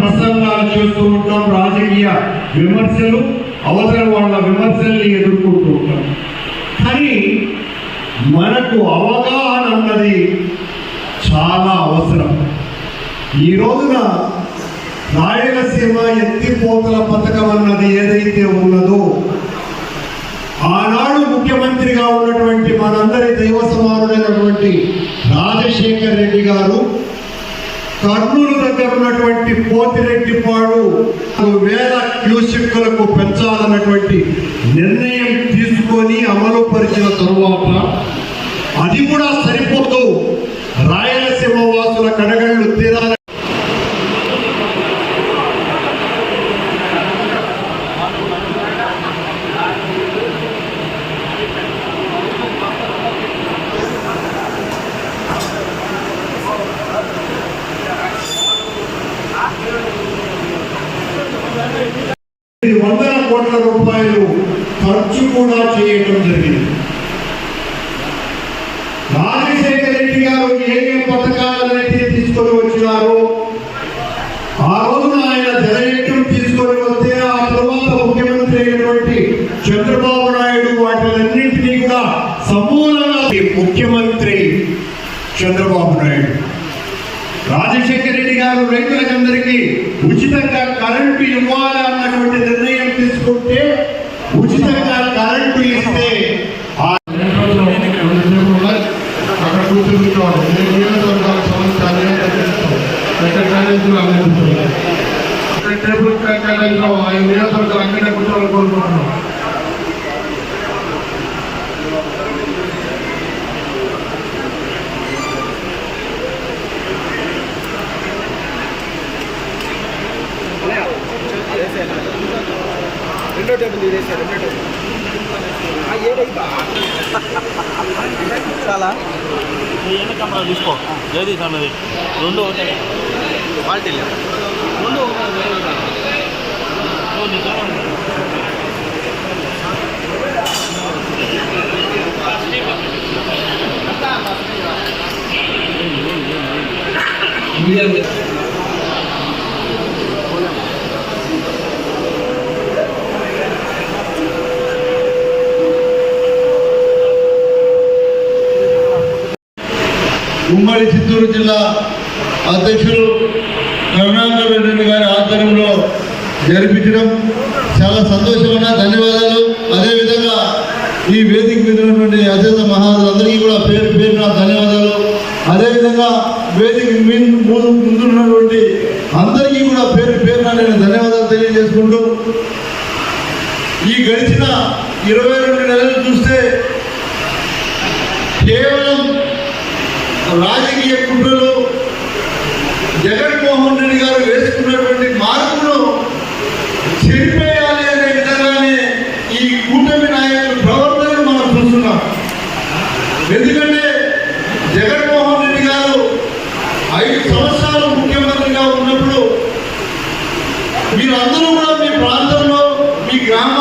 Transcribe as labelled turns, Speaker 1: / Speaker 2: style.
Speaker 1: ప్రసంగాలు చేస్తూ ఉంటాం, రాజకీయ విమర్శలు, అవతల వాళ్ళ విమర్శల్ని ఎదుర్కొంటూ ఉంటాం. కానీ మనకు అవగాహన అన్నది చాలా అవసరం. ఈ రోజున రాయలసీమ ఎత్తిపోతల పథకం అన్నది ఏదైతే ఉన్నదో, ఆనాడు ముఖ్యమంత్రిగా ఉన్నటువంటి మనందరి దైవ సమానుడైనటువంటి రాజశేఖర్ రెడ్డి గారు కర్నూలు దగ్గర ఉన్నటువంటి పోతిరెడ్డిపాడు 1000 క్యూసెక్కులకు పెంచాలన్నటువంటి నిర్ణయం తీసుకొని అమలు పరిచిన తరువాత అది కూడా సరిపోతూ రాయలసీమ వాసుల కడగళ్ళు తీరాల వందల కోట్ల రూపాయలు ఖర్చు కూడా చేయడం జరిగింది. రాజశేఖర రెడ్డి గారు ఏ పథకాలనైతే తీసుకొని వచ్చినారో ఆ రోజున ఆయన జనయజ్ఞం తీసుకొని వస్తే ఆ తర్వాత ముఖ్యమంత్రి అయినటువంటి చంద్రబాబు నాయుడు వాటిలన్నింటినీ కూడా సమూలంగా ముఖ్యమంత్రి చంద్రబాబు నాయుడు రాజశేఖర రెడ్డి గారు రైతులందరికీ ఉచితంగా కరెంటు ఇవ్వాలి అన్నటువంటి నిర్ణయం తీసుకుంటే ఉచితంగా కరెంటు ఇస్తే అక్కడ కూర్చోవాలి. టేబుల్ కేటాయించడం 5 నియోజకవర్గాలు అక్కడే కూర్చోవాలని కోరుకుంటున్నాం. రెండో టేబుల్ తీసేసారు. చాలా కెమెరా తీసుకో జగదీష్ అన్నది 2 ఒకటే క్వాలిటీ లేదు. 2
Speaker 2: ఉమ్మడి చిత్తూరు జిల్లా అధ్యక్షులు కరుణాకర్ రెడ్డి గారి ఆధ్వర్యంలో జరిపించడం చాలా సంతోషమైన ధన్యవాదాలు. అదేవిధంగా ఈ వేదిక మీద ఉన్నటువంటి అత్యంత మహారాజులందరికీ కూడా పేరు పేరున ధన్యవాదాలు. అదేవిధంగా వేదిక ముందున్నటువంటి అందరికీ కూడా పేరు పేరున నేను ధన్యవాదాలు తెలియజేసుకుంటూ, ఈ గడిచిన 22 నెలలు చూస్తే కేవలం రాజకీయ కుట్రలు జగన్మోహన్ రెడ్డి గారు వేసుకున్నటువంటి మార్పును చెరిపేయాలి అనే విధంగానే ఈ కూటమి నాయకుల ప్రవర్తనను మనం చూస్తున్నాం. ఎందుకంటే జగన్మోహన్ రెడ్డి గారు 5 సంవత్సరాలు ముఖ్యమంత్రిగా ఉన్నప్పుడు మీరు అందరూ కూడా మీ ప్రాంతంలో, మీ గ్రామ